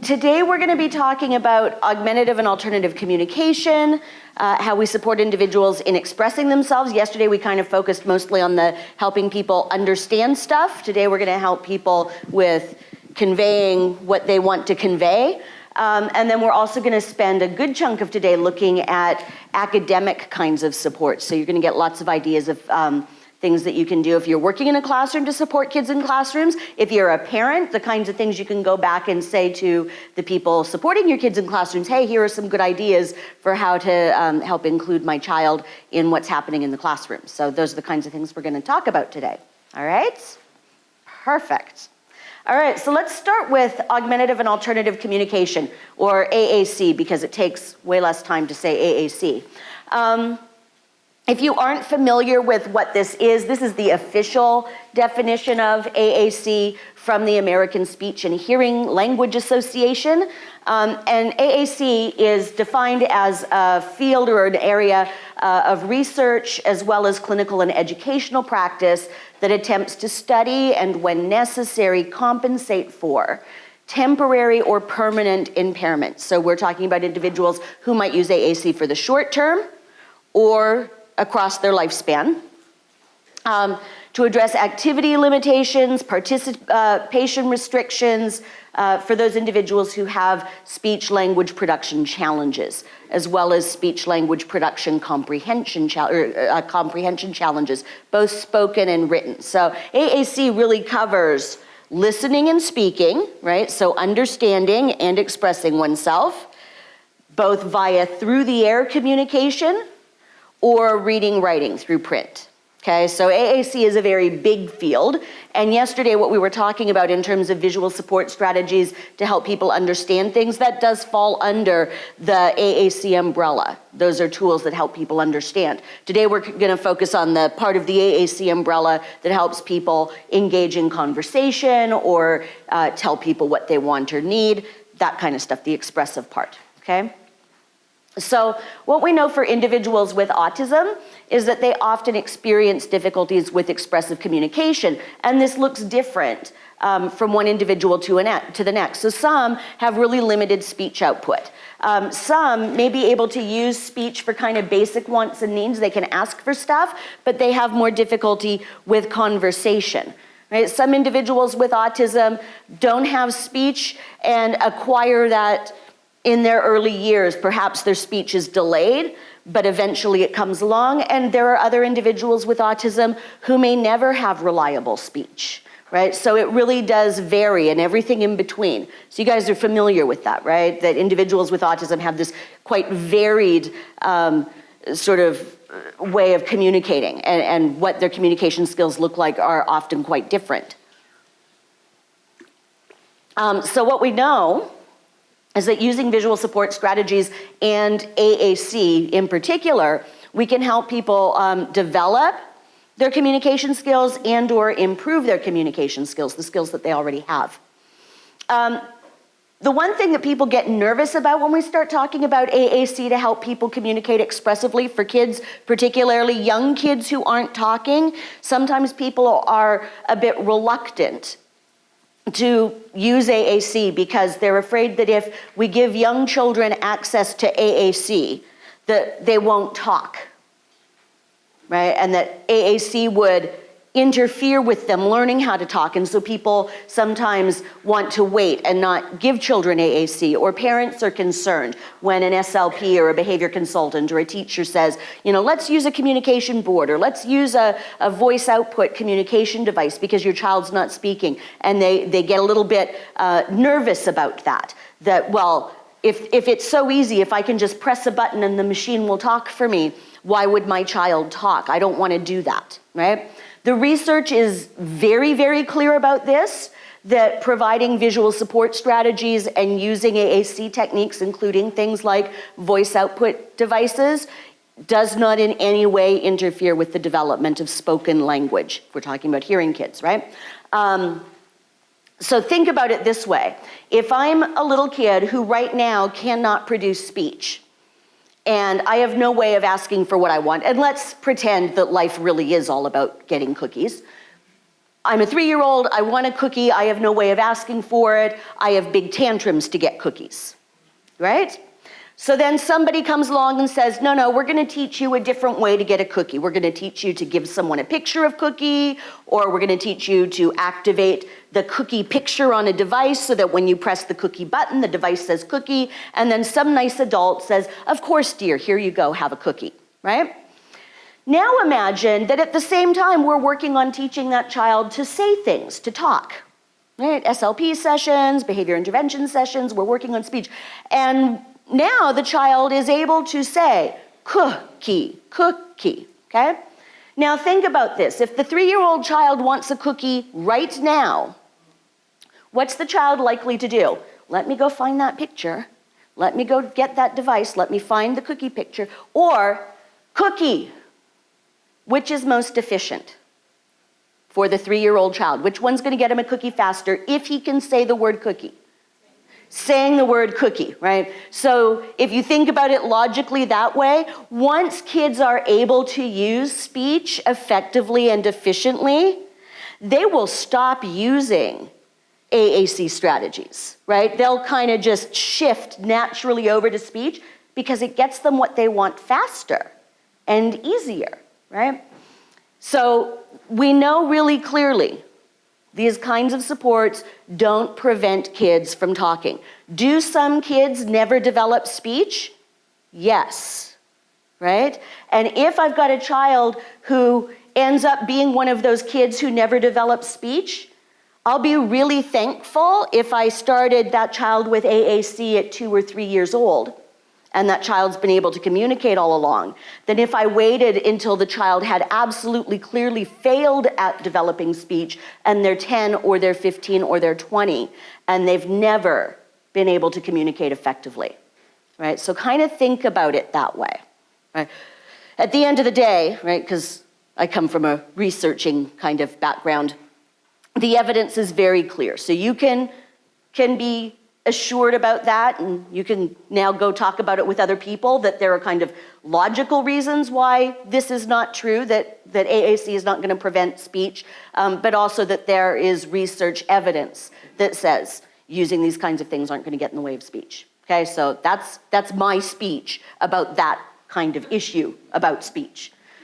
Today we're going to be talking about augmentative and alternative communication, how we support individuals in expressing themselves. Yesterday we kind of focused mostly on the helping people understand stuff. Today we're going to help people with conveying what they want to convey. And then we're also going to spend a good chunk of today looking at academic kinds of support. So you're going to get lots of ideas of things that you can do if you're working in a classroom to support kids in classrooms. If you're a parent, the kinds of things you can go back and say to the people supporting your kids in classrooms, hey, here are some good ideas for how to help include my child in what's happening in the classroom. So those are the kinds of things we're going to talk about today. All right? Perfect. All right, so let's start with augmentative and alternative communication, or AAC, because it takes way less time to say AAC. If you aren't familiar with what this is the official definition of AAC from the American Speech and Hearing Language Association. And AAC is defined as a field or an area of research as well as clinical and educational practice that attempts to study and, when necessary, compensate for temporary or permanent impairments. So we're talking about individuals who might use AAC for the short term or across their lifespan, to address activity limitations, participation restrictions for those individuals who have speech-language production challenges, as well as speech-language production comprehension challenges, both spoken and written. So AAC really covers listening and speaking, right? So understanding and expressing oneself, both via through-the-air communication or reading, writing through print. Okay, so AAC is a very big field, and yesterday what we were talking about in terms of visual support strategies to help people understand things, that does fall under the AAC umbrella. Those are tools that help people understand. Today we're going to focus on the part of the AAC umbrella that helps people engage in conversation or tell people what they want or need, that kind of stuff, the expressive part, okay? So what we know for individuals with autism is that they often experience difficulties with expressive communication, and this looks different from one individual to the next. So some have really limited speech output. Some may be able to use speech for kind of basic wants and needs. They can ask for stuff, but they have more difficulty with conversation. Right? Some individuals with autism don't have speech and acquire that in their early years. Perhaps their speech is delayed, but eventually it comes along. And there are other individuals with autism who may never have reliable speech, right? So it really does vary, and everything in between. So you guys are familiar with that, right? That individuals with autism have this quite varied sort of way of communicating, and what their communication skills look like are often quite different. So what we know is that using visual support strategies and AAC in particular, we can help people develop their communication skills and or improve their communication skills, the skills that they already have. The one thing that people get nervous about when we start talking about AAC to help people communicate expressively for kids, particularly young kids who aren't talking, sometimes people are a bit reluctant to use AAC because they're afraid that if we give young children access to AAC, that they won't talk, right? And that AAC would interfere with them learning how to talk. And so people sometimes want to wait and not give children AAC, or parents are concerned when an SLP or a behavior consultant or a teacher says, you know, let's use a communication board, or let's use a voice output communication device because your child's not speaking. And they get a little bit nervous about that, well, if it's so easy, if I can just press a button and the machine will talk for me, why would my child talk? I don't want to do that, right? The research is very, very clear about this, that providing visual support strategies and using AAC techniques, including things like voice output devices, does not in any way interfere with the development of spoken language. We're talking about hearing kids, right? So think about it this way. If I'm a little kid who right now cannot produce speech, and I have no way of asking for what I want, and let's pretend that life really is all about getting cookies. I'm a 3-year-old, I want a cookie, I have no way of asking for it, I have big tantrums to get cookies, right? So then somebody comes along and says, no, we're gonna teach you a different way to get a cookie. We're gonna teach you to give someone a picture of cookie, or we're gonna teach you to activate the cookie picture on a device so that when you press the cookie button, the device says cookie, and then some nice adult says, of course, dear, here you go, have a cookie, right? Now imagine that at the same time we're working on teaching that child to say things, to talk, right? SLP sessions, behavior intervention sessions, we're working on speech. And now the child is able to say, cookie, cookie, okay? Now think about this. If the 3-year-old child wants a cookie right now, what's the child likely to do? Let me go find that picture. Let me go get that device. Let me find the cookie picture. Or cookie. Which is most efficient for the 3-year-old child? Which one's gonna get him a cookie faster if he can say the word cookie? Saying the word cookie, right? So if you think about it logically that way, once kids are able to use speech effectively and efficiently, they will stop using AAC strategies, right? They'll kind of just shift naturally over to speech because it gets them what they want faster and easier, right? So we know really clearly these kinds of supports don't prevent kids from talking. Do some kids never develop speech? Yes, right? And if I've got a child who ends up being one of those kids who never develops speech, I'll be really thankful if I started that child with AAC at 2 or 3 years old, and that child's been able to communicate all along, than if I waited until the child had absolutely clearly failed at developing speech and they're 10 or they're 15 or they're 20 and they've never been able to communicate effectively, right? So kind of think about it that way, right? At the end of the day, right, because I come from a researching kind of background, the evidence is very clear. So you can be assured about that, and you can now go talk about it with other people, that there are kind of logical reasons why this is not true, that AAC is not going to prevent speech, but also that there is research evidence that says using these kinds of things aren't going to get in the way of speech. Okay, so that's my speech about that kind of issue about speech.